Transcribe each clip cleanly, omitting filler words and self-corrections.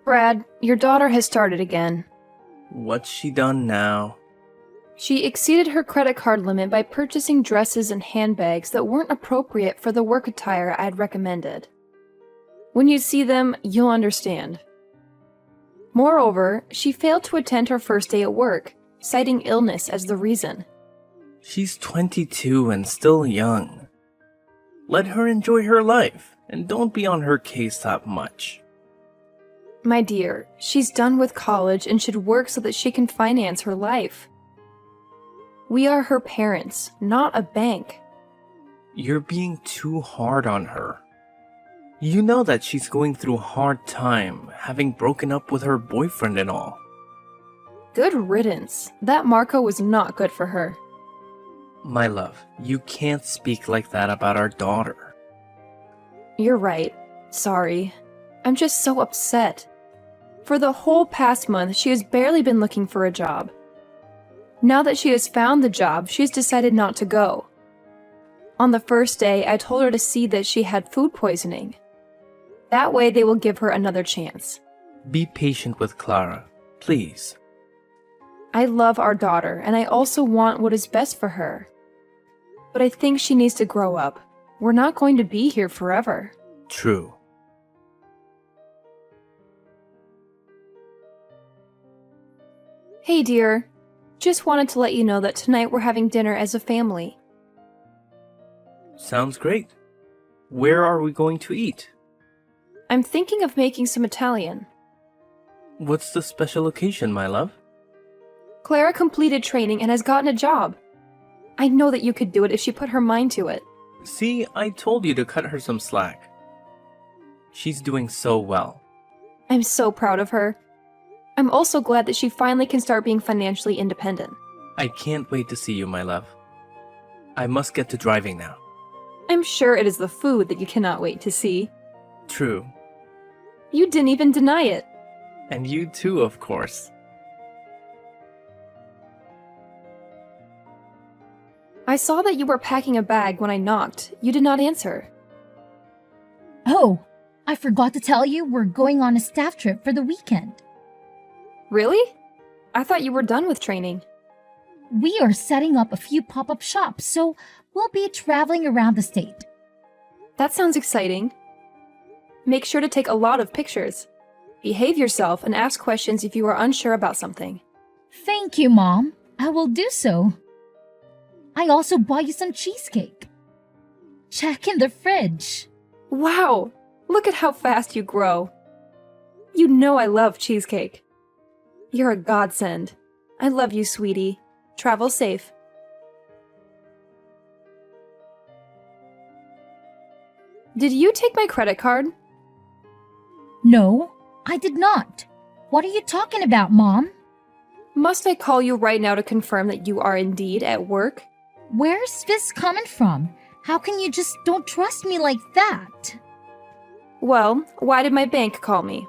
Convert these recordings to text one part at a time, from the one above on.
Brad, your daughter has started again. What's she done now? She exceeded her credit card limit by purchasing dresses and handbags that weren't appropriate for the work attire I'd recommended. When you see them, you'll understand. Moreover, she failed to attend her first day at work, citing illness as the reason. She's 22 and still young. Let her enjoy her life, and don't be on her case that much. My dear, she's done with college and should work so that she can finance her life. We are her parents, not a bank. You're being too hard on her. You know that she's going through a hard time, having broken up with her boyfriend and all. Good riddance. That Marco was not good for her. My love, you can't speak like that about our daughter. You're right. Sorry. I'm just so upset. For the whole past month, she has barely been looking for a job. Now that she has found the job, she's decided not to go. On the first day, I told her to see that she had food poisoning. That way they will give her another chance. Be patient with Clara, please. I love our daughter, and I also want what is best for her. But I think she needs to grow up. We're not going to be here forever. True. Hey dear, just wanted to let you know that tonight we're having dinner as a family. Sounds great. Where are we going to eat? I'm thinking of making some Italian. What's the special occasion, my love? Clara completed training and has gotten a job. I know that you could do it if she put her mind to it. See, I told you to cut her some slack. She's doing so well. I'm so proud of her. I'm also glad that she finally can start being financially independent. I can't wait to see you, my love. I must get to driving now. I'm sure it is the food that you cannot wait to see. True. You didn't even deny it. And you too, of course. I saw that you were packing a bag when I knocked. You did not answer. Oh, I forgot to tell you we're going on a staff trip for the weekend. Really? I thought you were done with training. We are setting up a few pop-up shops, so we'll be traveling around the state. That sounds exciting. Make sure to take a lot of pictures. Behave yourself and ask questions if you are unsure about something. Thank you, Mom. I will do so. I also bought you some cheesecake. Check in the fridge. Wow! Look at how fast you grow. You know I love cheesecake. You're a godsend. I love you, sweetie. Travel safe. Did you take my credit card? No, I did not. What are you talking about, Mom? Must I call you right now to confirm that you are indeed at work? Where's this coming from? How can you just don't trust me like that? Well, why did my bank call me?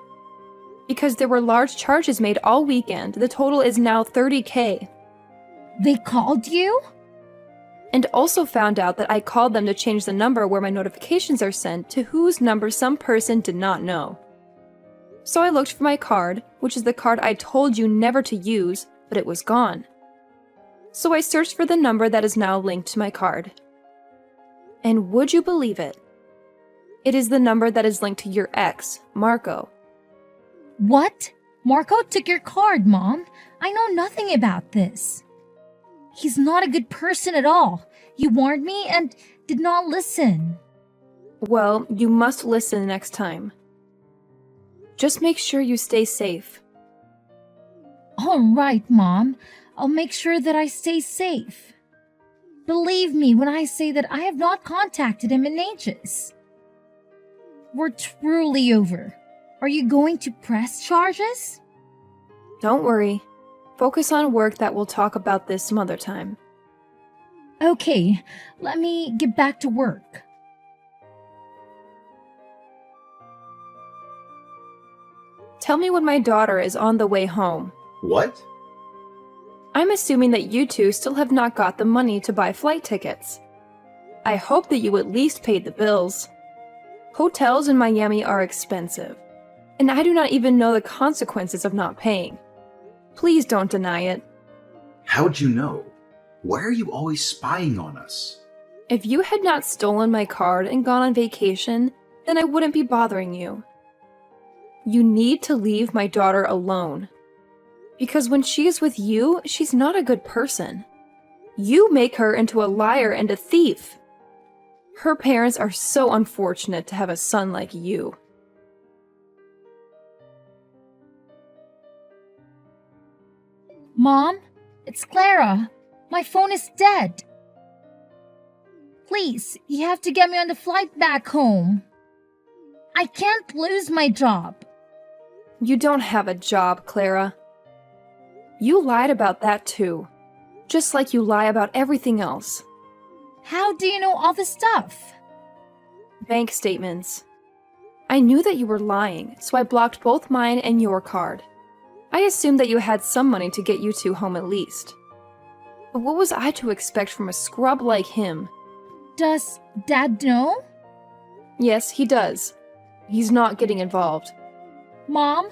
Because there were large charges made all weekend. The total is now $30,000. They called you? And also found out that I called them to change the number where my notifications are sent to whose number some person did not know. So I looked for my card, which is the card I told you never to use, but it was gone. So I searched for the number that is now linked to my card. And would you believe it? It is the number that is linked to your ex, Marco. What? Marco took your card, Mom. I know nothing about this. He's not a good person at all. You warned me and did not listen. Well, you must listen next time. Just make sure you stay safe. All right, Mom. I'll make sure that I stay safe. Believe me when I say that I have not contacted him in ages. We're truly over. Are you going to press charges? Don't worry. Focus on work that we'll talk about this some other time. Okay, let me get back to work. Tell me when my daughter is on the way home. What? I'm assuming that you two still have not got the money to buy flight tickets. I hope that you at least paid the bills. Hotels in Miami are expensive. and I do not even know the consequences of not paying. Please don't deny it. How'd you know? Why are you always spying on us? If you had not stolen my card and gone on vacation, then I wouldn't be bothering you. You need to leave my daughter alone. Because when she is with you, she's not a good person. You make her into a liar and a thief. Her parents are so unfortunate to have a son like you. Mom, it's Clara. My phone is dead. Please, you have to get me on the flight back home. I can't lose my job. You don't have a job, Clara. You lied about that too. Just like you lie about everything else. How do you know all this stuff? Bank statements. I knew that you were lying, so I blocked both mine and your card. I assumed that you had some money to get you two home at least. But what was I to expect from a scrub like him? Does Dad know? Yes, he does. He's not getting involved. Mom,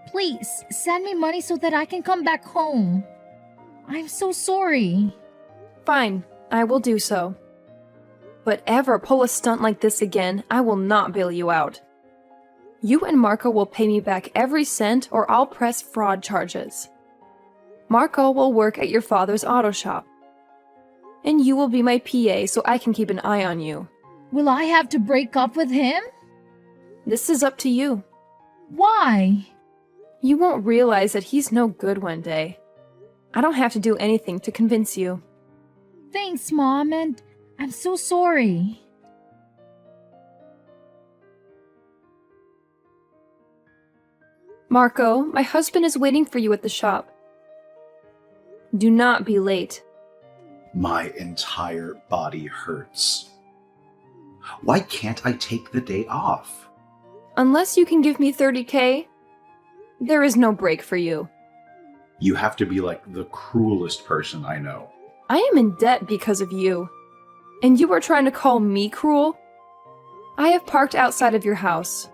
please send me money so that I can come back home. I'm so sorry. Fine, I will do so. But ever pull a stunt like this again, I will not bail you out. You and Marco will pay me back every cent or I'll press fraud charges. Marco will work at your father's auto shop. And you will be my PA so I can keep an eye on you. Will I have to break up with him? This is up to you. Why? You won't realize that he's no good one day. I don't have to do anything to convince you. Thanks, Mom, and I'm so sorry. Marco, my husband is waiting for you at the shop. Do not be late. My entire body hurts. Why can't I take the day off? Unless you can give me 30K, there is no break for you. You have to be like the cruelest person I know. I am in debt because of you. And you are trying to call me cruel? I have parked outside of your house.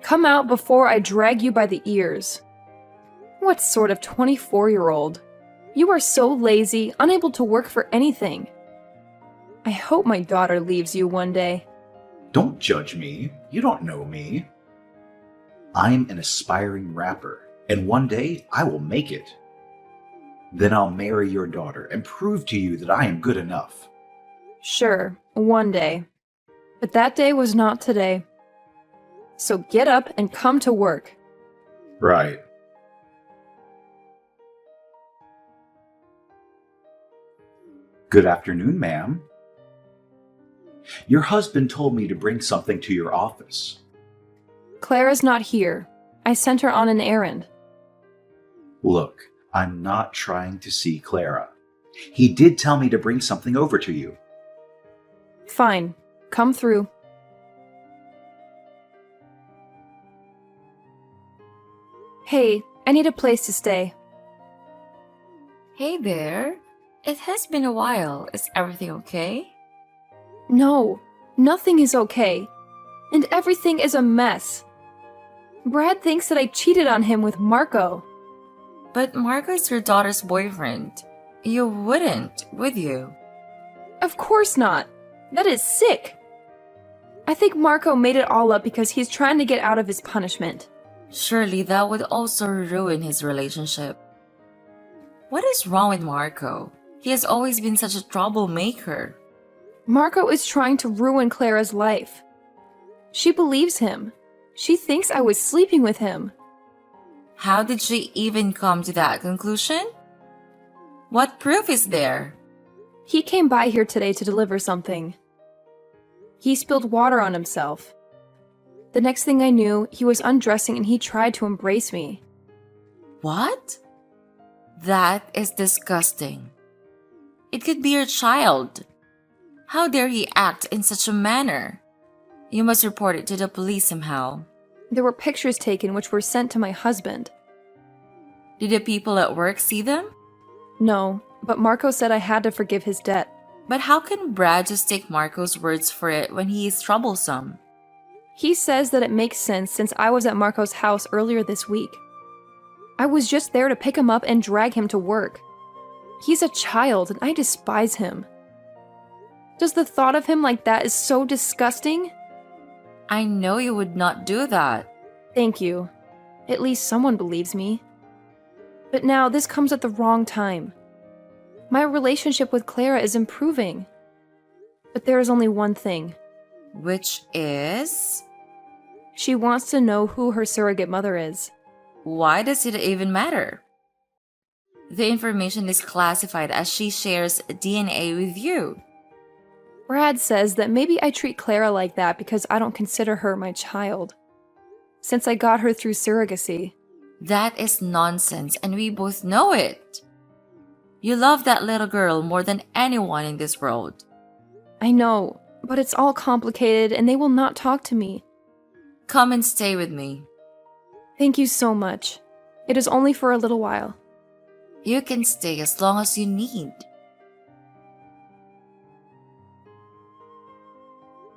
Come out before I drag you by the ears. What sort of 24-year-old? You are so lazy, unable to work for anything. I hope my daughter leaves you one day. Don't judge me. You don't know me. I'm an aspiring rapper, and one day I will make it. Then I'll marry your daughter and prove to you that I am good enough. Sure, one day. But that day was not today. So get up and come to work. Right. Good afternoon, ma'am. Your husband told me to bring something to your office. Clara's not here. I sent her on an errand. Look, I'm not trying to see Clara. He did tell me to bring something over to you. Fine, come through. Hey, I need a place to stay. Hey there. It has been a while. Is everything okay? No, nothing is okay. And everything is a mess. Brad thinks that I cheated on him with Marco. But Marco is your daughter's boyfriend. You wouldn't, would you? Of course not. That is sick. I think Marco made it all up because he's trying to get out of his punishment. Surely that would also ruin his relationship. What is wrong with Marco? He has always been such a troublemaker. Marco is trying to ruin Clara's life. She believes him. She thinks I was sleeping with him. How did she even come to that conclusion? What proof is there? He came by here today to deliver something. He spilled water on himself. The next thing I knew, he was undressing and he tried to embrace me. What? That is disgusting. It could be your child. How dare he act in such a manner? You must report it to the police somehow. There were pictures taken which were sent to my husband. Did the people at work see them? No, but Marco said I had to forgive his debt. But how can Brad just take Marco's words for it when he is troublesome? He says that it makes sense since I was at Marco's house earlier this week. I was just there to pick him up and drag him to work. He's a child and I despise him. Does the thought of him like that is so disgusting? I know you would not do that. Thank you. At least someone believes me. But now this comes at the wrong time. My relationship with Clara is improving. But there is only one thing. Which is? She wants to know who her surrogate mother is. Why does it even matter? The information is classified as she shares DNA with you. Brad says that maybe I treat Clara like that because I don't consider her my child. Since I got her through surrogacy. That is nonsense, and we both know it. You love that little girl more than anyone in this world. I know, but it's all complicated and they will not talk to me. Come and stay with me. Thank you so much. It is only for a little while. You can stay as long as you need.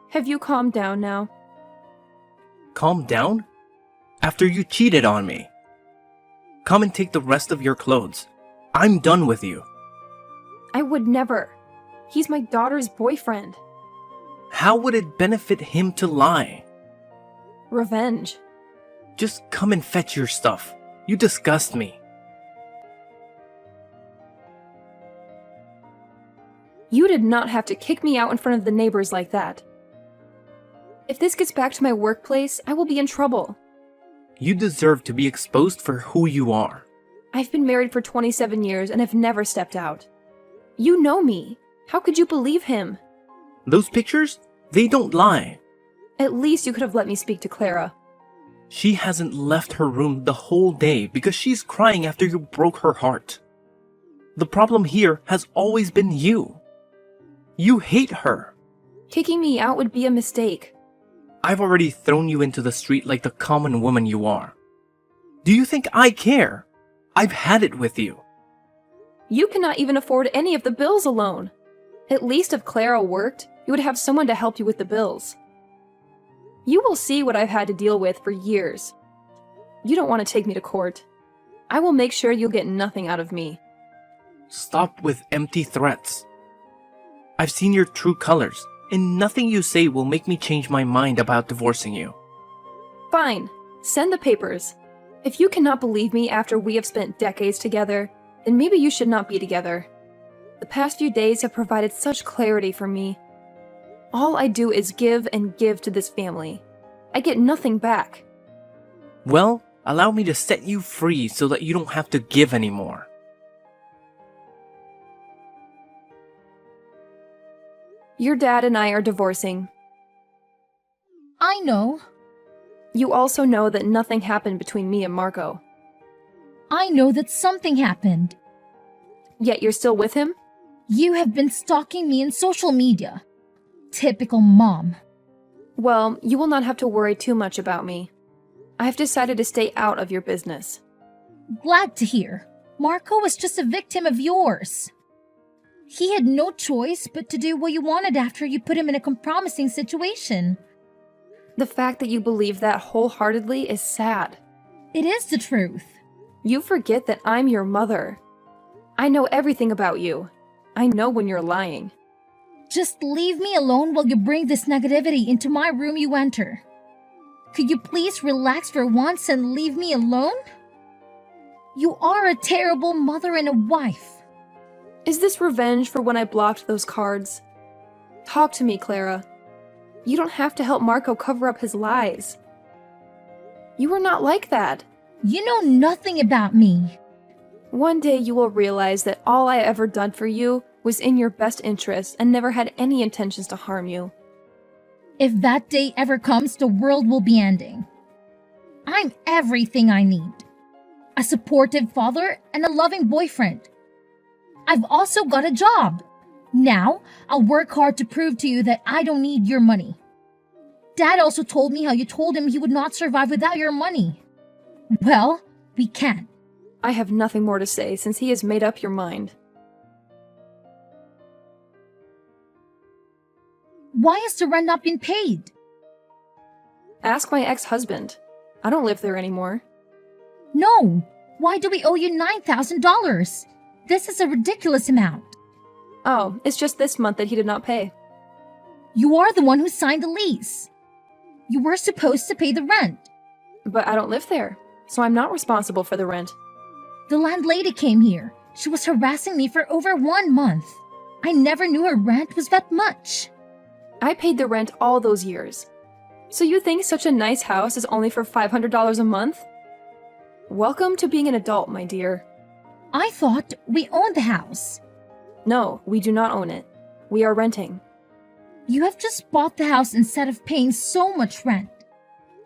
Have you calmed down now? Calm down? After you cheated on me. Come and take the rest of your clothes. I'm done with you. I would never. He's my daughter's boyfriend. How would it benefit him to lie? Revenge. Just come and fetch your stuff. You disgust me. You did not have to kick me out in front of the neighbors like that. If this gets back to my workplace, I will be in trouble. You deserve to be exposed for who you are. I've been married for 27 years and have never stepped out. You know me. How could you believe him? Those pictures? They don't lie. At least you could have let me speak to Clara. She hasn't left her room the whole day because she's crying after you broke her heart. The problem here has always been you. You hate her. Kicking me out would be a mistake. I've already thrown you into the street like the common woman you are. Do you think I care? I've had it with you. You cannot even afford any of the bills alone. At least if Clara worked, you would have someone to help you with the bills. You will see what I've had to deal with for years. You don't want to take me to court. I will make sure you'll get nothing out of me. Stop with empty threats. I've seen your true colors, and nothing you say will make me change my mind about divorcing you. Fine. Send the papers. If you cannot believe me after we have spent decades together, then maybe you should not be together. The past few days have provided such clarity for me. All I do is give and give to this family. I get nothing back. Well, allow me to set you free so that you don't have to give anymore. Your dad and I are divorcing. I know. You also know that nothing happened between me and Marco. I know that something happened. Yet you're still with him? You have been stalking me in social media. Typical mom. Well, you will not have to worry too much about me. I've decided to stay out of your business. Glad to hear. Marco was just a victim of yours. He had no choice but to do what you wanted after you put him in a compromising situation. The fact that you believe that wholeheartedly is sad. It is the truth. You forget that I'm your mother. I know everything about you. I know when you're lying. Just leave me alone while you bring this negativity into my room you enter. Could you please relax for once and leave me alone? You are a terrible mother and a wife. Is this revenge for when I blocked those cards? Talk to me, Clara. You don't have to help Marco cover up his lies. You were not like that. You know nothing about me. One day you will realize that all I ever done for you was in your best interest and never had any intentions to harm you. If that day ever comes, the world will be ending. I'm everything I need. A supportive father and a loving boyfriend. I've also got a job. Now, I'll work hard to prove to you that I don't need your money. Dad also told me how you told him he would not survive without your money. Well, we can. I have nothing more to say since he has made up your mind. Why has the rent not been paid? Ask my ex-husband. I don't live there anymore. No! Why do we owe you $9,000? This is a ridiculous amount. Oh, it's just this month that he did not pay. You are the one who signed the lease. You were supposed to pay the rent. But I don't live there, so I'm not responsible for the rent. The landlady came here. She was harassing me for over 1 month. I never knew her rent was that much. I paid the rent all those years. So you think such a nice house is only for $500 a month? Welcome to being an adult, my dear. I thought we owned the house. No, we do not own it. We are renting. You have just bought the house instead of paying so much rent.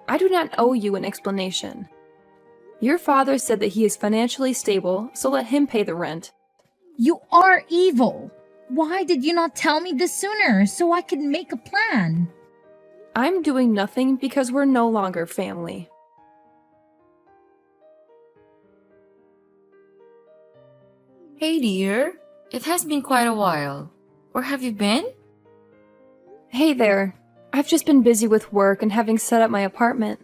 I do not owe you an explanation. Your father said that he is financially stable, so let him pay the rent. You are evil. Why did you not tell me this sooner so I could make a plan? I'm doing nothing because we're no longer family. Hey dear, it has been quite a while. Where have you been? Hey there. I've just been busy with work and having set up my apartment.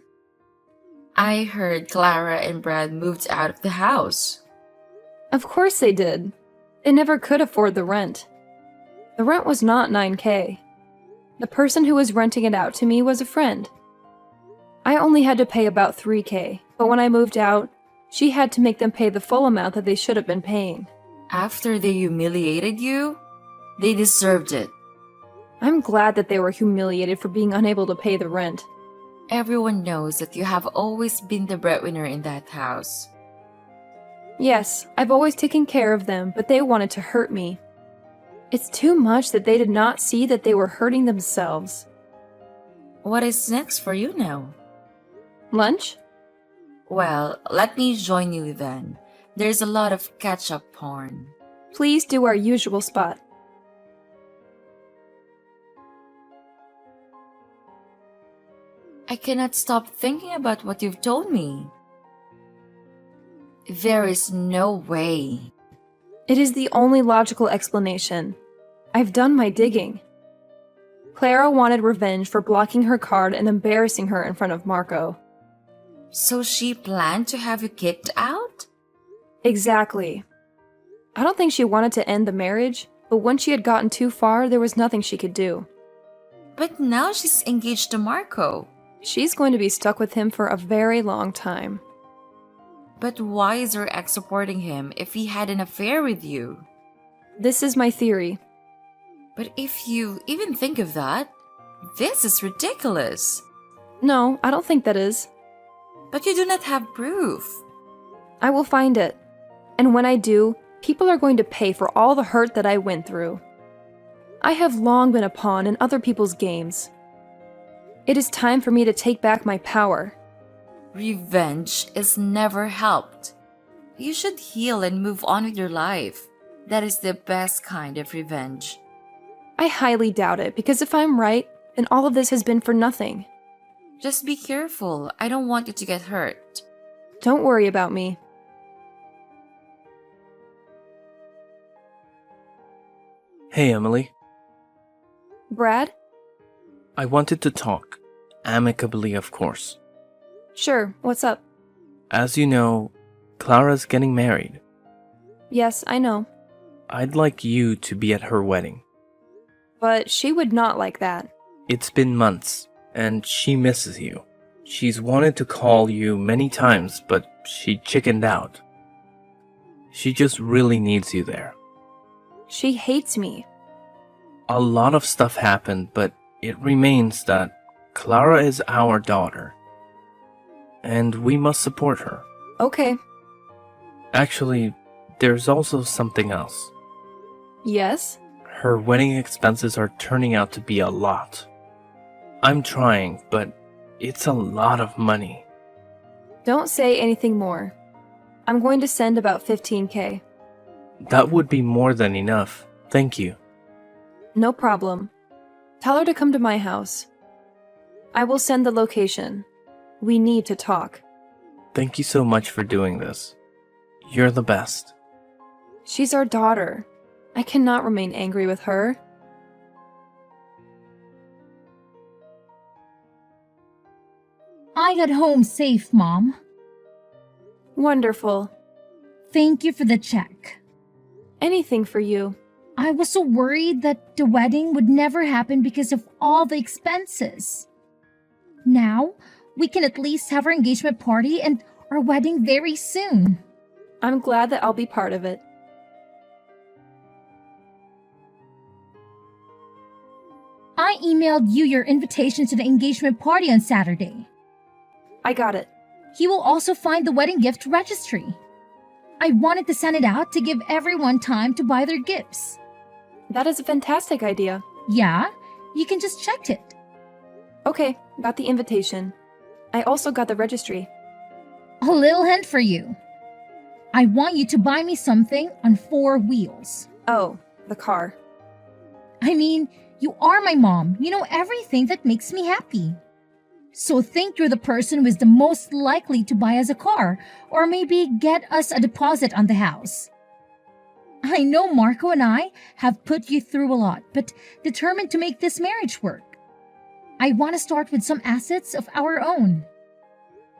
I heard Clara and Brad moved out of the house. Of course they did. They never could afford the rent. The rent was not $9,000. The person who was renting it out to me was a friend. I only had to pay about $3,000, but when I moved out, she had to make them pay the full amount that they should have been paying. After they humiliated you, they deserved it. I'm glad that they were humiliated for being unable to pay the rent. Everyone knows that you have always been the breadwinner in that house. Yes, I've always taken care of them, but they wanted to hurt me. It's too much that they did not see that they were hurting themselves. What is next for you now? Lunch? Well, let me join you then. There's a lot of catch-up porn. Please do our usual spot. I cannot stop thinking about what you've told me. There is no way. It is the only logical explanation. I've done my digging. Clara wanted revenge for blocking her card and embarrassing her in front of Marco. So she planned to have you kicked out? Exactly. I don't think she wanted to end the marriage, but once she had gotten too far, there was nothing she could do. But now she's engaged to Marco. She's going to be stuck with him for a very long time. But why is her ex supporting him if he had an affair with you? This is my theory. But if you even think of that, this is ridiculous. No, I don't think that is. But you do not have proof. I will find it. And when I do, people are going to pay for all the hurt that I went through. I have long been a pawn in other people's games. It is time for me to take back my power. Revenge is never helped. You should heal and move on with your life. That is the best kind of revenge. I highly doubt it, because if I'm right, then all of this has been for nothing. Just be careful. I don't want you to get hurt. Don't worry about me. Hey, Emily. Brad? I wanted to talk. Amicably, of course. Sure, what's up? As you know, Clara's getting married. Yes, I know. I'd like you to be at her wedding. But she would not like that. It's been months, and she misses you. She's wanted to call you many times, but she chickened out. She just really needs you there. She hates me. A lot of stuff happened, but it remains that Clara is our daughter. And we must support her. Okay. Actually, there's also something else. Yes? Her wedding expenses are turning out to be a lot. I'm trying, but it's a lot of money. Don't say anything more. I'm going to send about $15,000. That would be more than enough. Thank you. No problem. Tell her to come to my house. I will send the location. We need to talk. Thank you so much for doing this. You're the best. She's our daughter. I cannot remain angry with her. I got home safe, Mom. Wonderful. Thank you for the check. Anything for you. I was so worried that the wedding would never happen because of all the expenses. Now, we can at least have our engagement party and our wedding very soon. I'm glad that I'll be part of it. I emailed you your invitation to the engagement party on Saturday. I got it. You will also find the wedding gift registry. I wanted to send it out to give everyone time to buy their gifts. That is a fantastic idea. Yeah, you can just check it. Okay, got the invitation. I also got the registry. A little hint for you. I want you to buy me something on 4 wheels. Oh, the car. I mean, you are my mom. You know everything that makes me happy. So think you're the person who is the most likely to buy us a car, or maybe get us a deposit on the house. I know Marco and I have put you through a lot, but determined to make this marriage work. I want to start with some assets of our own.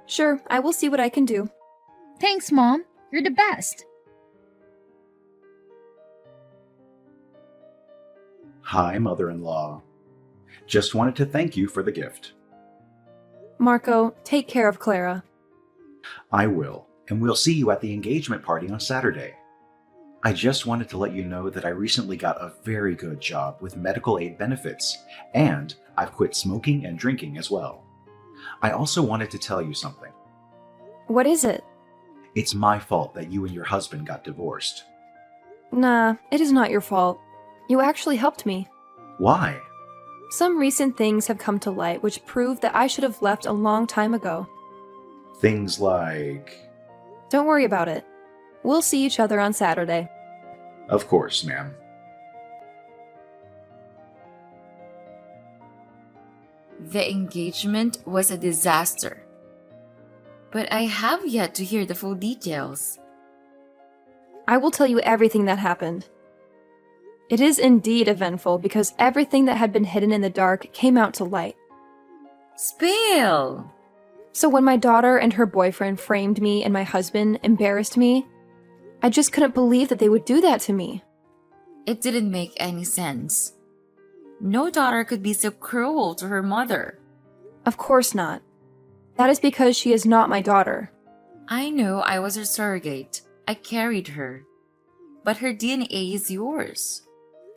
Sure, I will see what I can do. Thanks, Mom. You're the best. Hi, mother-in-law. Just wanted to thank you for the gift. Marco, take care of Clara. I will, and we'll see you at the engagement party on Saturday. I just wanted to let you know that I recently got a very good job with medical aid benefits, and I've quit smoking and drinking as well. I also wanted to tell you something. What is it? It's my fault that you and your husband got divorced. Nah, it is not your fault. You actually helped me. Why? Some recent things have come to light which prove that I should have left a long time ago. Things like... Don't worry about it. We'll see each other on Saturday. Of course, ma'am. The engagement was a disaster. But I have yet to hear the full details. I will tell you everything that happened. It is indeed eventful because everything that had been hidden in the dark came out to light. Spill! So when my daughter and her boyfriend framed me and my husband embarrassed me, I just couldn't believe that they would do that to me. It didn't make any sense. No daughter could be so cruel to her mother. Of course not. That is because she is not my daughter. I know I was her surrogate. I carried her. But her DNA is yours.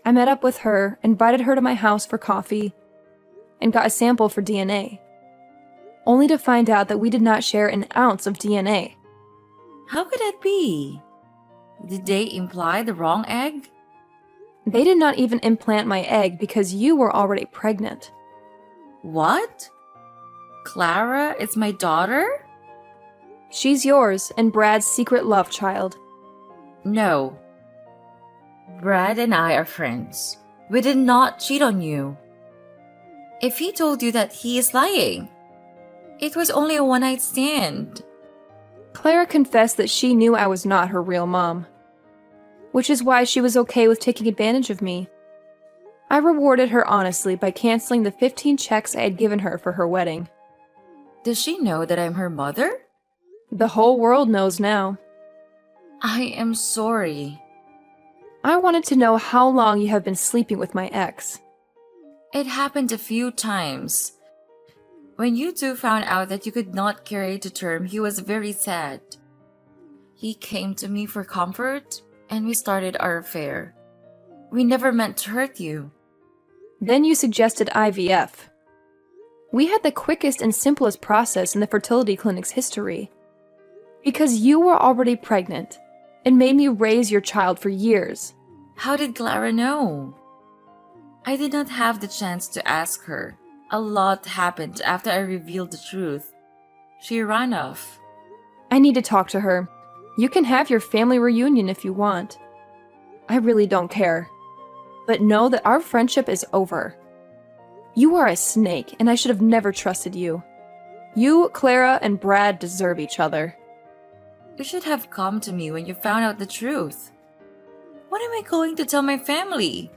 I met up with her, invited her to my house for coffee, and got a sample for DNA. Only to find out that we did not share an ounce of DNA. How could that be? Did they imply the wrong egg? They did not even implant my egg because you were already pregnant. What? Clara is my daughter? She's yours and Brad's secret love child. No. Brad and I are friends. We did not cheat on you. If he told you that, he is lying. It was only a one-night stand. Clara confessed that she knew I was not her real mom, which is why she was okay with taking advantage of me. I rewarded her honestly by canceling the 15 checks I had given her for her wedding. Does she know that I'm her mother? The whole world knows now. I am sorry. I wanted to know how long you have been sleeping with my ex. It happened a few times. When you two found out that you could not carry to term, he was very sad. He came to me for comfort, and we started our affair. We never meant to hurt you. Then you suggested IVF. We had the quickest and simplest process in the fertility clinic's history. Because you were already pregnant, it made me raise your child for years. How did Clara know? I did not have the chance to ask her. A lot happened after I revealed the truth. She ran off. I need to talk to her. You can have your family reunion if you want. I really don't care. But know that our friendship is over. You are a snake, and I should have never trusted you. You, Clara, and Brad deserve each other. You should have come to me when you found out the truth. What am I going to tell my family?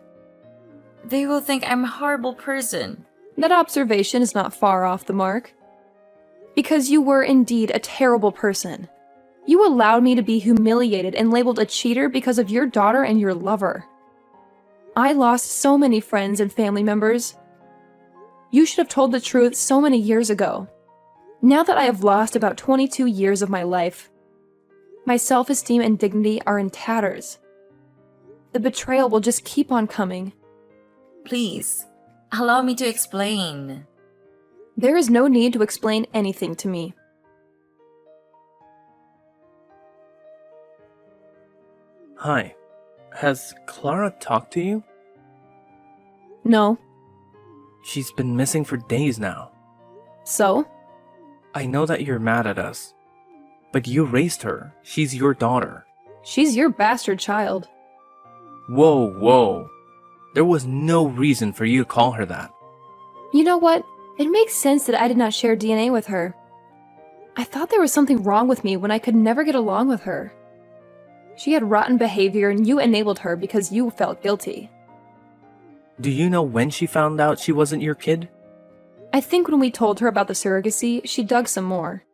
They will think I'm a horrible person. That observation is not far off the mark. Because you were indeed a terrible person. You allowed me to be humiliated and labeled a cheater because of your daughter and your lover. I lost so many friends and family members. You should have told the truth so many years ago. Now that I have lost about 22 years of my life, my self-esteem and dignity are in tatters. The betrayal will just keep on coming. Please, allow me to explain. There is no need to explain anything to me. Hi. Has Clara talked to you? No. She's been missing for days now. So? I know that you're mad at us. But you raised her. She's your daughter. She's your bastard child. Whoa, whoa. There was no reason for you to call her that. You know what? It makes sense that I did not share DNA with her. I thought there was something wrong with me when I could never get along with her. She had rotten behavior and you enabled her because you felt guilty. Do you know when she found out she wasn't your kid? I think when we told her about the surrogacy, she dug some more.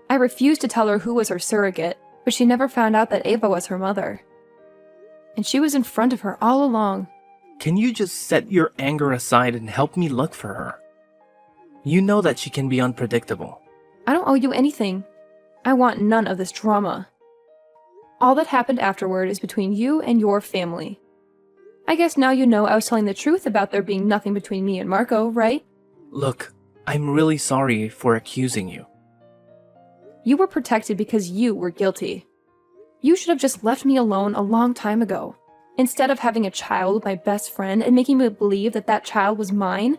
I refused to tell her who was her surrogate, but she never found out that Ava was her mother. And she was in front of her all along. Can you just set your anger aside and help me look for her? You know that she can be unpredictable. I don't owe you anything. I want none of this drama. All that happened afterward is between you and your family. I guess now you know I was telling the truth about there being nothing between me and Marco, right? Look, I'm really sorry for accusing you. You were protected because you were guilty. You should have just left me alone a long time ago. Instead of having a child with my best friend and making me believe that that child was mine.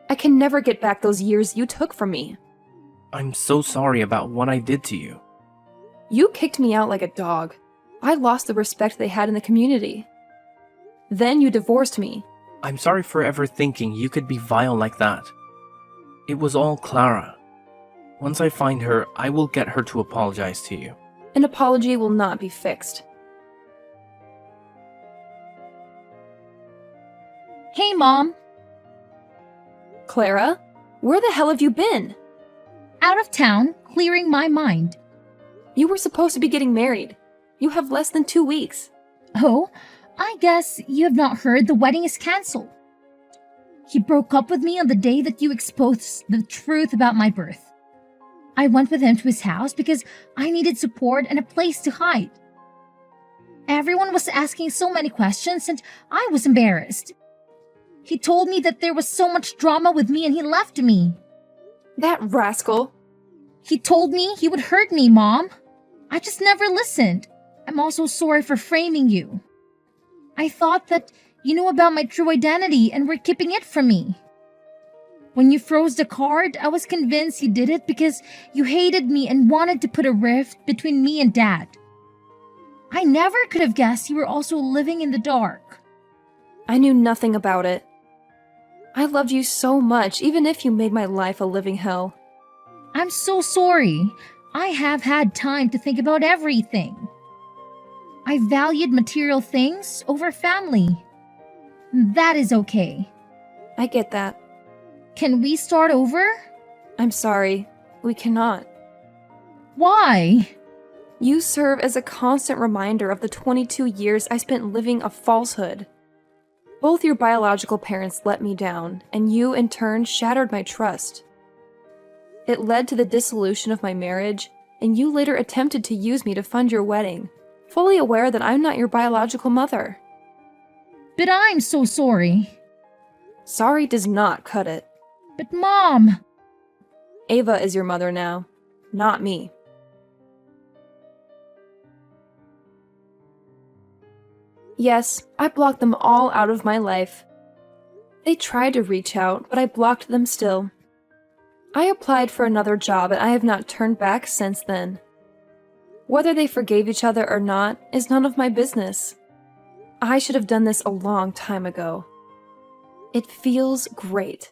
I can never get back those years you took from me. I'm so sorry about what I did to you. You kicked me out like a dog. I lost the respect they had in the community. Then you divorced me. I'm sorry for ever thinking you could be vile like that. It was all Clara. Once I find her, I will get her to apologize to you. An apology will not be fixed. Hey, Mom. Clara, where the hell have you been? Out of town, clearing my mind. You were supposed to be getting married. You have less than 2 weeks. Oh, I guess you have not heard the wedding is cancelled. He broke up with me on the day that you exposed the truth about my birth. I went with him to his house because I needed support and a place to hide. Everyone was asking so many questions and I was embarrassed. He told me that there was so much drama with me and he left me. That rascal. He told me he would hurt me, Mom. I just never listened. I'm also sorry for framing you. I thought that you knew about my true identity and were keeping it from me. When you froze the card, I was convinced you did it because you hated me and wanted to put a rift between me and Dad. I never could have guessed you were also living in the dark. I knew nothing about it. I loved you so much, even if you made my life a living hell. I'm so sorry. I have had time to think about everything. I valued material things over family. That is okay. I get that. Can we start over? I'm sorry. We cannot. Why? You serve as a constant reminder of the 22 years I spent living a falsehood. Both your biological parents let me down, and you, in turn, shattered my trust. It led to the dissolution of my marriage, and you later attempted to use me to fund your wedding, fully aware that I'm not your biological mother. But I'm so sorry. Sorry does not cut it. But Mom! Ava is your mother now, not me. Yes, I blocked them all out of my life. They tried to reach out, but I blocked them still. I applied for another job and I have not turned back since then. Whether they forgave each other or not is none of my business. I should have done this a long time ago. It feels great.